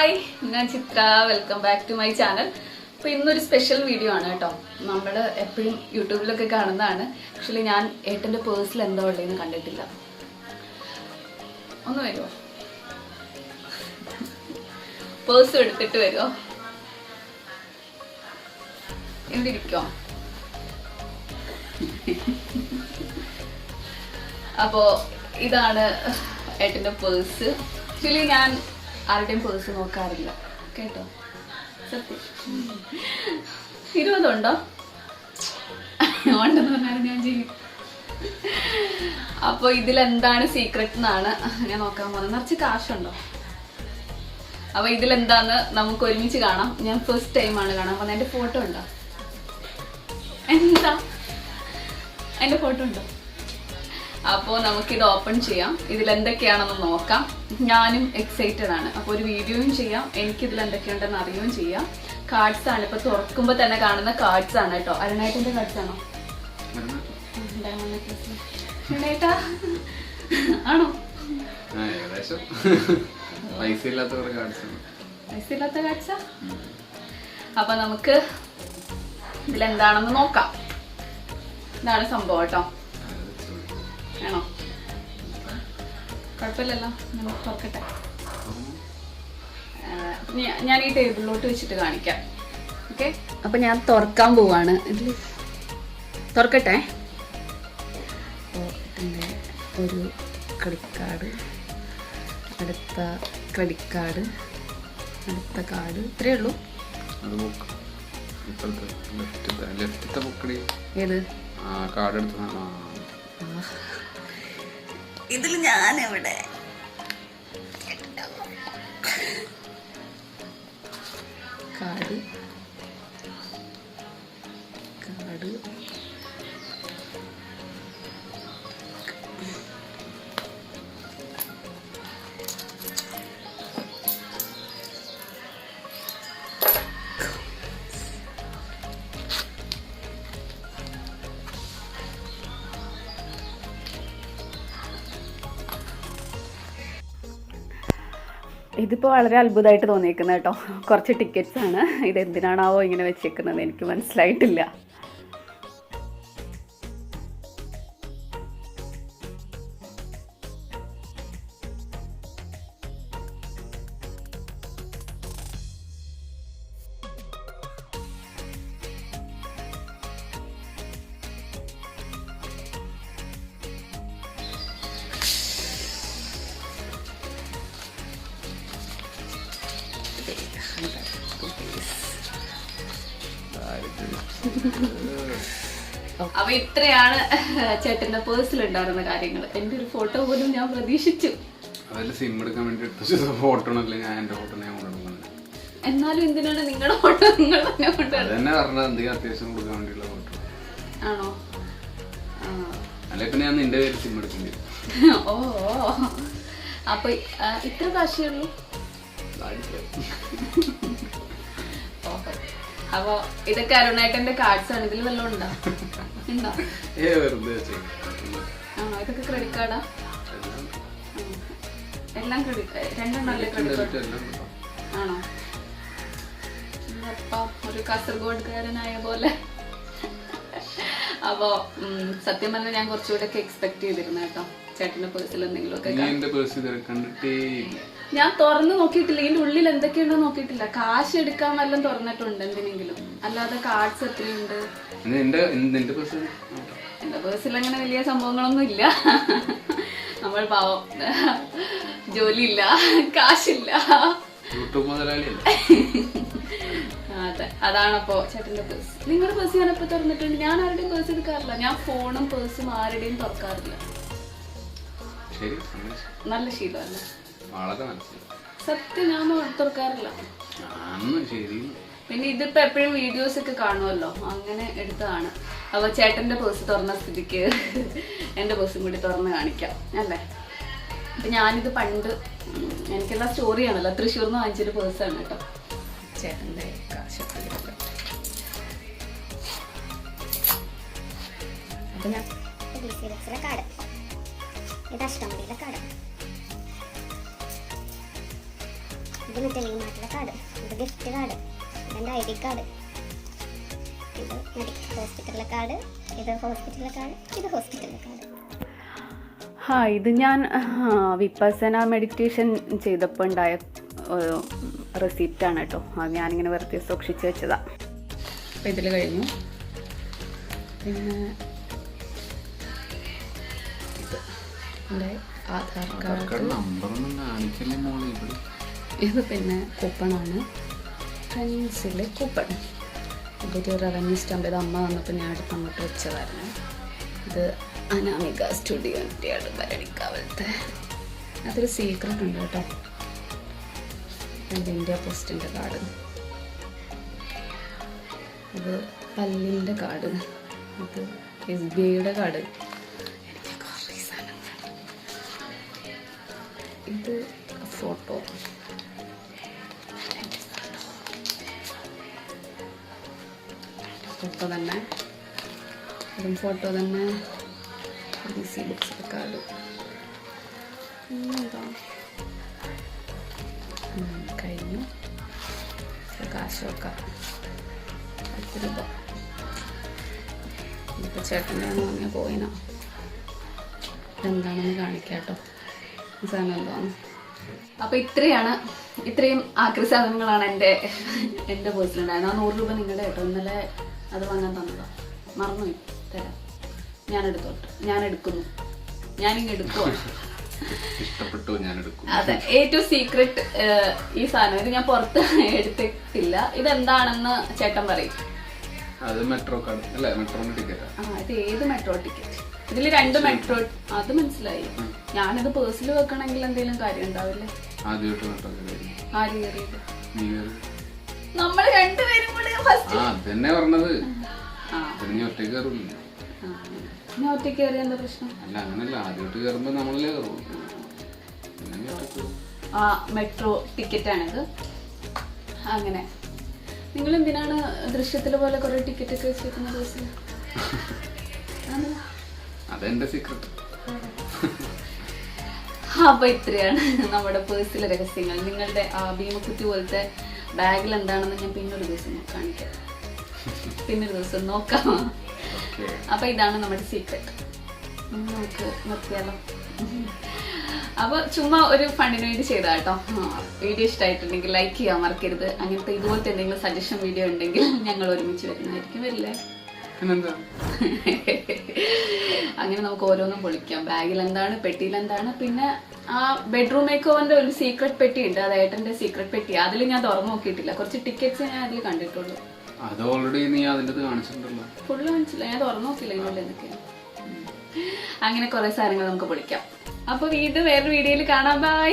Hi, ഞാൻ Chitra. Welcome back to my channel. അപ്പോൾ ഇന്നൊരു സ്പെഷ്യൽ വീഡിയോ ആണ് കേട്ടോ. നമ്മൾ എപ്പോഴും യൂട്യൂബിലൊക്കെ കാണുന്നതാണ്. ആക്ച്വലി ഞാൻ ഏട്ടൻ്റെ പേഴ്സിൽ എന്താ ഉള്ളതെന്ന് കണ്ടിട്ടില്ല. ഒന്ന് വരുമോ? പേഴ്സ് എടുത്തിട്ട് വരുമോ? ഇവിടെ ഇരിക്കോ? അപ്പോൾ ഇതാണ് ഏട്ടൻ്റെ പേഴ്സ്. ആക്ച്വലി ഞാൻ ആരുടെയും പേഴ്സ് നോക്കാറില്ല കേട്ടോ, സത്യം. 20 ഉണ്ടോ? ഉണ്ടെന്ന് പറഞ്ഞാലും ഞാൻ ചെയ്യും. അപ്പോൾ ഇതിലെന്താണ് സീക്രട്ട് എന്നാണ് ഞാൻ നോക്കാൻ പോകുന്നത്. നിറച്ച് കാശുണ്ടോ? അപ്പോൾ ഇതിലെന്താന്ന് നമുക്ക് ഒരുമിച്ച് കാണാം. ഞാൻ ഫസ്റ്റ് ടൈമാണ് കാണാൻ പോകുന്നത്. എൻ്റെ ഫോട്ടോ ഉണ്ടോ? എന്താ എൻ്റെ ഫോട്ടോ ഉണ്ടോ? അപ്പോൾ നമുക്കിത് ഓപ്പൺ ചെയ്യാം. ഇതിലെന്തൊക്കെയാണെന്ന് നോക്കാം. ഞാനും എക്സൈറ്റഡ് ആണ്. അപ്പോൾ ഒരു വീഡിയോയും ചെയ്യാം, എനിക്കിതിൽ എന്തൊക്കെയുണ്ടെന്ന് അറിയുകയും ചെയ്യാം. കാർഡ്സ് ആണ്, ഇപ്പോൾ തുറക്കുമ്പോൾ തന്നെ കാണുന്ന കാർഡ്സ് ആണ് കേട്ടോ. അരുണേട്ടൻ്റെ കാർഡ്സ് ആണോ? അരുണേട്ടാ ആണോ? പൈസ ഇല്ലാത്ത കാർഡ്സാ? അപ്പോൾ നമുക്ക് ഇതിലെന്താണെന്ന് നോക്കാം. ഇതാണ് സംഭവം കേട്ടോ. ആണോ? കുഴപ്പമില്ലല്ലോ, നമുക്ക് തുറക്കട്ടെ. ഞാൻ ഈ ടേബിളിലോട്ട് വെച്ചിട്ട് കാണിക്കാം. ഓക്കെ, അപ്പം ഞാൻ തുറക്കാൻ പോവാണ്. ഇതിൽ തുറക്കട്ടെ. എൻ്റെ ഒരു ക്രെഡിറ്റ് കാർഡ്, അടുത്ത ക്രെഡിറ്റ് കാർഡ്, അടുത്ത കാർഡ്, ഇത്രയേ ഉള്ളൂ. ഏത് കാർഡ് എടുത്ത ഇതിൽ ഞാൻ എവിടെ? കാർഡ് കാർഡ് ഇതിപ്പോൾ വളരെ അത്ഭുതമായിട്ട് തോന്നിയേക്കുന്നത് കേട്ടോ. കുറച്ച് ടിക്കറ്റ്സ് ആണ്. ഇതെന്തിനാണാവോ ഇങ്ങനെ വെച്ചേക്കുന്നത് എനിക്ക് മനസ്സിലായിട്ടില്ല. അപ്പൊ ഇത്രയാണ് ചേട്ടന്റെ പേഴ്സിൽ ഉണ്ടായിരുന്ന കാര്യങ്ങൾ. എന്റെ ഒരു ഫോട്ടോ പോലും ഞാൻ പ്രതീക്ഷിച്ചു. സിം എടുക്കാൻ വേണ്ടി ഫോട്ടോ ഞാൻ എന്റെ ഫോട്ടോ ഞാൻ കൊണ്ടുവന്നത്. എന്നാലും എന്തിനാണ് നിങ്ങളുടെ ഫോട്ടോ നിങ്ങൾ തന്നെ കൊണ്ടുവരുന്നത്? അത്യാവശ്യം കൊടുക്കാൻ വേണ്ടിയുള്ള ഫോട്ടോ ആണോ? അല്ലെ പിന്നെ ഞാൻ നിന്റെ പേര് സിം എടുക്കേണ്ടി. ഓ, അപ്പൊ ഇത്ര കാശേ ഉള്ളൂ. അപ്പൊ ഇതൊക്കെ അരുണേട്ടന്റെ കാർഡ്സ് ആണ്. ഇതിൽ വല്ലതും ഉണ്ടോ? ഉണ്ടോ? ആണോ? ഇതൊക്കെ ക്രെഡിറ്റ് കാർഡാ? എല്ലാം ക്രെഡിറ്റ്? രണ്ടെണ്ണല്ലേ credit card? ആണോ? അപ്പൊ ഒരു കാസർഗോഡ്കാരനായ പോലെ. അപ്പൊ സത്യം പറഞ്ഞാൽ ഞാൻ കുറച്ചുകൂടെ ഒക്കെ എക്സ്പെക്ട് ചെയ്തിരുന്നു കേട്ടോ, ചേട്ടന്റെ പേഴ്സിൽ എന്തെങ്കിലും ഒക്കെ. ഞാൻ തുറന്ന് നോക്കിയിട്ടില്ല. ഇതിന്റെ ഉള്ളിൽ എന്തൊക്കെയുണ്ടോ നോക്കിയിട്ടില്ല. കാശ് എടുക്കാൻ വല്ലതും തുറന്നിട്ടുണ്ട് എന്തിനെങ്കിലും, അല്ലാതെ കാർഡ്സ് എത്രയുണ്ട്. എന്റെ പേഴ്സിൽ അങ്ങനെ വലിയ സംഭവങ്ങളൊന്നും ഇല്ല. നമ്മൾ പാവം, ജോലിയില്ല, കാശില്ല. അതെ, അതാണപ്പോ ചേട്ടന്റെ പേഴ്സ്. നിങ്ങളുടെ പേഴ്സ് ഞാനിപ്പോ തുറന്നിട്ടുണ്ട്. ഞാൻ ആരുടെയും പേഴ്സ് എടുക്കാറില്ല. ഞാൻ ഫോണും പേഴ്സും ആരുടെയും തുറക്കാറില്ല. നല്ല ശീലമല്ല സത്യം. ഞാൻ തുറക്കാറില്ല. പിന്നെ ഇതിപ്പോ എപ്പോഴും വീഡിയോസ് ഒക്കെ കാണുമല്ലോ, അങ്ങനെ എടുത്തതാണ്. അപ്പൊ ചേട്ടന്റെ പേഴ്സ് തുറന്ന സ്ഥിതിക്ക് എന്റെ പേഴ്സും കൂടി തുറന്ന് കാണിക്കാം അല്ലേ. അപ്പൊ ഞാനിത് പണ്ട് എനിക്കെല്ലാം സ്റ്റോറിയാണല്ലോ, തൃശ്ശൂർന്ന് വാങ്ങിച്ചൊരു പേഴ്സാണ് കേട്ടോ. ചേട്ടന്റെ കാശൊക്കെ അപ്പൊ ഞാൻ ഇത് മറ്റേ ലീമാറ്റിലെ കാർഡ്, ഇത് ഗിഫ്റ്റ് കാർഡ്, ഇതെൻ്റെ ID കാർഡ്, ഇത് ഹോസ്പിറ്റലിലെ കാർഡ്, ഇത് ഹോസ്പിറ്റലിലെ കാർഡ്, ഇത് ഹോസ്പിറ്റലിലെ കാർഡ്. ഇത് ഞാൻ വിപസന മെഡിറ്റേഷൻ ചെയ്തപ്പോൾ ഉണ്ടായ റെസിപ്റ്റാണ് കേട്ടോ. അത് ഞാനിങ്ങനെ വെറുതെ സൂക്ഷിച്ച് വെച്ചതാണ്. അപ്പോൾ ഇതിൽ കഴിഞ്ഞു. പിന്നെ എൻ്റെ ആധാർ കാർഡ്, ഇത് പിന്നെ കൂപ്പണാണ്, പെൻസില് കൂപ്പൺ. ഇതൊരു റവന്യൂ സ്റ്റാമ്പ്, ഇത് അമ്മ വന്നപ്പോൾ ഞാൻ അടുത്ത് അങ്ങോട്ട് വെച്ചതായിരുന്നു. ഇത് അനാമിക സ്റ്റുഡിയോൻ്റെയാണ് ഭരണിക്കാവലത്തെ. അതൊരു സീക്രട്ട് ഉണ്ട് കേട്ടോ. ഇന്ത്യ പോസ്റ്റിൻ്റെ കാർഡ്, ഇത് പല്ലിൻ്റെ കാർഡ്, ഇത് SBIയുടെ കാർഡ്, ഇത് ഫോട്ടോ, ഫോട്ടോ തന്നെ, അതും ഫോട്ടോ തന്നെ, DC ബുക്സിൻ്റെ കാർഡ്. എന്താ കഴിഞ്ഞു. കാശൊക്കെ 10 രൂപ. ഇപ്പോൾ ചേട്ടൻ്റെ വാങ്ങിയ പോയിനാ. ഇതെന്താണെന്ന് കാണിക്കാം കേട്ടോ. സാധനം എന്താണ്. അപ്പോൾ ഇത്രയും ആക്രി സാധനങ്ങളാണ് എൻ്റെ പേഴ്സിലുണ്ടായിരുന്നത്. ആ 100 രൂപ നിങ്ങളുടെ കേട്ടോ. ഇന്നലെ അത് വാങ്ങാൻ തന്നതാണ്, മറന്നുപോയി തരാം. ഞാനെടുക്കുന്നു, ഞാനിങ്ങ് എടുക്കുവാണ്. ഇഷ്ടപ്പെട്ടു, ഞാൻ എടുക്കും. അതെ, ഏറ്റവും സീക്രട്ട് ഈ സാധനം. ഇത് ഞാൻ പുറത്ത് എടുത്തിട്ടില്ല. ഇതെന്താണെന്ന് ചേട്ടൻ പറയും. അത് മെട്രോ കാർഡ് അല്ലേ? മെട്രോന്റെ ടിക്കറ്റ്. ഇത് ഏത് മെട്രോ ടിക്കറ്റ്? ഇതിൽ 2 മെട്രോ. അത് മനസ്സിലായി. ഞാനിത് പേഴ്സിൽ വെക്കണമെങ്കിൽ എന്തെങ്കിലും കാര്യം ഉണ്ടാവില്ലേ? ആദ്യമായിട്ട് മെട്രോ ആര് കയറിയത്? നമ്മൾ രണ്ടുപേരും കൂടെ ഫസ്റ്റ്. അതന്നെ പറഞ്ഞത്. നീ ഒറ്റയ്ക്ക് കയറില്ല. ഞാൻ ഒറ്റയ്ക്ക് കയറിയ എന്താ പ്രശ്നം? അല്ല, അങ്ങനല്ല. ആദ്യമായിട്ട് കയറുമ്പോ നമ്മളല്ലേ കയറുള്ളൂ. മെട്രോ ടിക്കറ്റാണിത്. അങ്ങനെ നിങ്ങൾ എന്തിനാണ് ദൃശ്യത്തിലെ പോലെ കുറെ ടിക്കറ്റ് ഒക്കെ വെച്ചിരിക്കുന്ന ബസ്സിൽ? അതെന്റെ സീക്രട്ട്. അപ്പൊ ഇത്രയാണ് നമ്മുടെ പേഴ്സിലെ രഹസ്യങ്ങൾ. നിങ്ങളുടെ ആ ഭീമക്കുത്തി പോലത്തെ ബാഗിൽ എന്താണെന്ന് ഞാൻ പിന്നൊരു ദിവസം കാണിക്കാം. പിന്നൊരു ദിവസം നോക്കാം. അപ്പൊ ഇതാണ് നമ്മുടെ സീക്രട്ട്. നമുക്ക് നിർത്തിയാലോ? അപ്പൊ ചുമ്മാ ഒരു ഫണ്ടിന് വേണ്ടി ചെയ്താ കേട്ടോ. വീഡിയോ ഇഷ്ടമായിട്ടുണ്ടെങ്കിൽ ലൈക്ക് ചെയ്യാൻ മറക്കരുത്. അങ്ങനത്തെ ഇതുപോലത്തെ എന്തെങ്കിലും സജഷൻ വീഡിയോ ഉണ്ടെങ്കിൽ ഞങ്ങൾ ഒരുമിച്ച് വരുന്നതായിരിക്കും. വരില്ലേ? അങ്ങനെ നമുക്ക് ഓരോന്നും പൊളിക്കാം. ബാഗിൽ എന്താണ്, പെട്ടിയിൽ എന്താണ്. പിന്നെ ആ ബെഡ്റൂം മേക്ക് ഓവറിന്റെ ഒരു സീക്രട്ട് പെട്ടി ഉണ്ട്. അത് ഏട്ടന്റെ സീക്രട്ട് പെട്ടി. അതിൽ ഞാൻ തുറന്നു നോക്കിയിട്ടില്ല. കുറച്ച് ടിക്കറ്റ്സ് ഞാൻ അതിൽ കണ്ടിട്ടുള്ളൂ. അത് ഓൾറെഡി നീ അതിന്റെ കാണിച്ചിട്ടുണ്ടല്ലോ. ഫുള്ള് കാണിച്ചില്ല, ഞാൻ തുറന്നു നോക്കില്ല ഇങ്ങോട്ട് എന്തൊക്കെയാണ്. അങ്ങനെ കുറെ സാധനങ്ങൾ നമുക്ക് പൊളിക്കാം. അപ്പൊ വീണ്ടും വേറൊരു വീഡിയോയിൽ കാണാം. ബൈ.